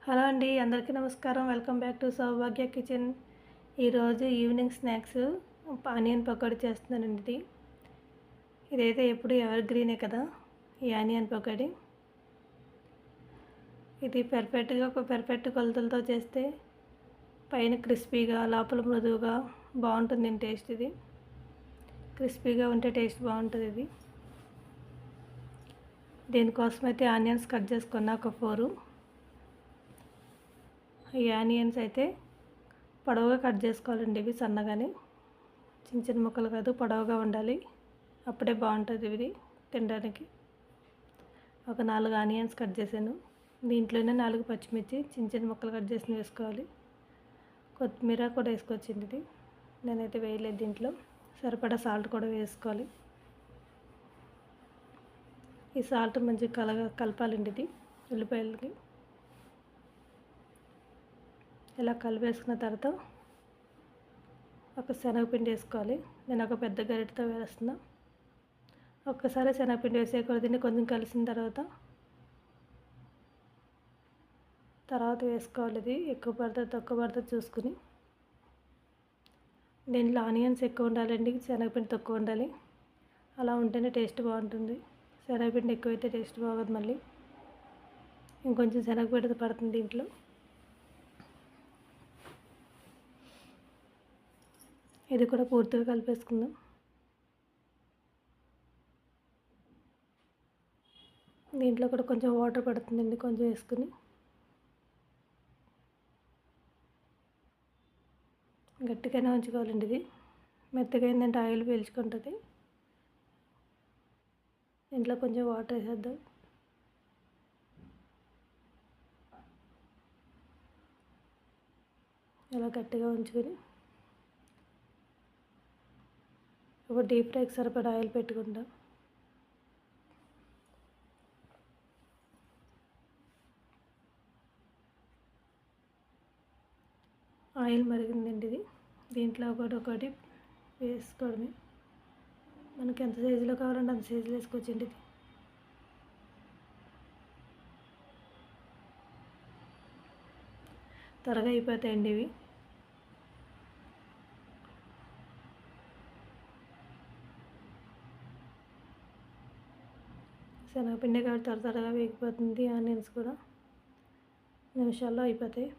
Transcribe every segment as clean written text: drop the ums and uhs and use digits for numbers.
Hello అండి, అందరికీ నమస్కారం. Welcome back to Saubhagya kitchen. ఈరోజు ఈవినింగ్ స్నాక్స్ ఆనియన్ పకోడీ చేస్తున్నానండి. ఇదైతే ఎప్పుడు ఎవర్ గ్రీనే కదా ఈ ఆనియన్ పకోడీ. ఇది పర్ఫెక్ట్ కొలతలతో చేస్తే పైన క్రిస్పీగా లోపల మృదువుగా బాగుంటుంది టేస్ట్. ఇది క్రిస్పీగా ఉంటే టేస్ట్ బాగుంటుంది. ఇది దీనికోసమైతే ఆనియన్స్ కట్ చేసుకున్న ఒక 4. ఈ ఆనియన్స్ అయితే పొడవుగా కట్ చేసుకోవాలండి. ఇవి సన్నగానే, చిన్న చిన్న ముక్కలు కాదు, పొడవుగా ఉండాలి. అప్పుడే బాగుంటుంది ఇది తినడానికి. ఒక 4 ఆనియన్స్ కట్ చేశాను. దీంట్లోనే 4 పచ్చిమిర్చి చిన్న చిన్న ముక్కలు కట్ చేసి వేసుకోవాలి. కొత్తిమీర కూడా వేసుకోవచ్చండి. ఇది నేనైతే వేయలేదు. దీంట్లో సరిపడా సాల్ట్ కూడా వేసుకోవాలి. ఈ సాల్ట్ మంచిగా కలపాలండి. ఇది ఉల్లిపాయలకి ఇలా కలిపేసుకున్న తర్వాత ఒక శనగపిండి వేసుకోవాలి. నేను ఒక పెద్ద గరిటెతో వేస్తున్నా. ఒక్కసారి శనగపిండి వేసేయకూడదండి. కొంచెం కలిసిన తర్వాత వేసుకోవాలి. ఇది ఎక్కువ పడుతుంది తక్కువ పడుతుంది చూసుకుని. దీంట్లో ఆనియన్స్ ఎక్కువ ఉండాలండి, శనగపిండి తక్కువ ఉండాలి. అలా ఉంటేనే టేస్ట్ బాగుంటుంది. శనగపిండి ఎక్కువైతే టేస్ట్ బాగోదు. మళ్ళీ ఇంకొంచెం శనగపిండి పడుతుంది దీంట్లో. ఇది కూడా పూర్తిగా కలిపేసుకుందాం. దీంట్లో కూడా కొంచెం వాటర్ పడుతుందండి, కొంచెం వేసుకుని గట్టిగానే ఉంచుకోవాలండి. ఇది మెత్తగా ఏంటంటే ఆయిల్ పీల్చుకుంటుంది. దీంట్లో కొంచెం వాటర్ వేసేద్దాం. ఇలా గట్టిగా ఉంచుకొని ఒక డీప్ ఫ్రైకి సరిపడా ఆయిల్ పెట్టుకుంటాం. ఆయిల్ మరిగిందండి. ఇది దీంట్లో ఒకటి వేసుకోవడమే. మనకి ఎంత సైజులో కావాలంటే అంత సైజులో వేసుకోవచ్చండి. ఇది త్వరగా అయిపోతాయండి ఇవి. శనగపిండి కాబట్టి త్వరగా వేగిపోతుంది. ఆనియన్స్ కూడా నిమిషాల్లో అయిపోతాయి.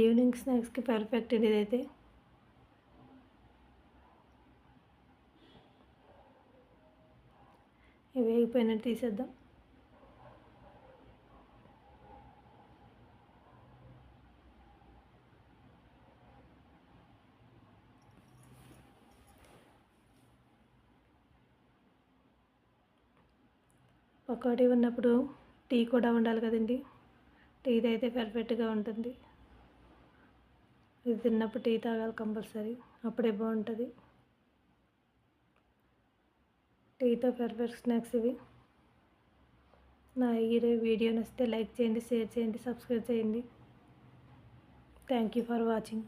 ఈవినింగ్ స్నాక్స్కి పర్ఫెక్ట్ ఇదైతే. ఇవి వేగిపోయినట్టు తీసేద్దాం. పకోడీ ఉన్నప్పుడు టీ కూడా ఉండాలి కదండి. టీది అయితే పర్ఫెక్ట్గా ఉంటుంది. ఇది తిన్నప్పుడు టీ తాగాలి కంపల్సరీ, అప్పుడే బాగుంటుంది. టీతో పర్ఫెక్ట్ స్నాక్స్ ఇవి. నా ఈ వీడియో నచ్చితే లైక్ చేయండి, షేర్ చేయండి, సబ్స్క్రైబ్ చేయండి. Thank you for watching.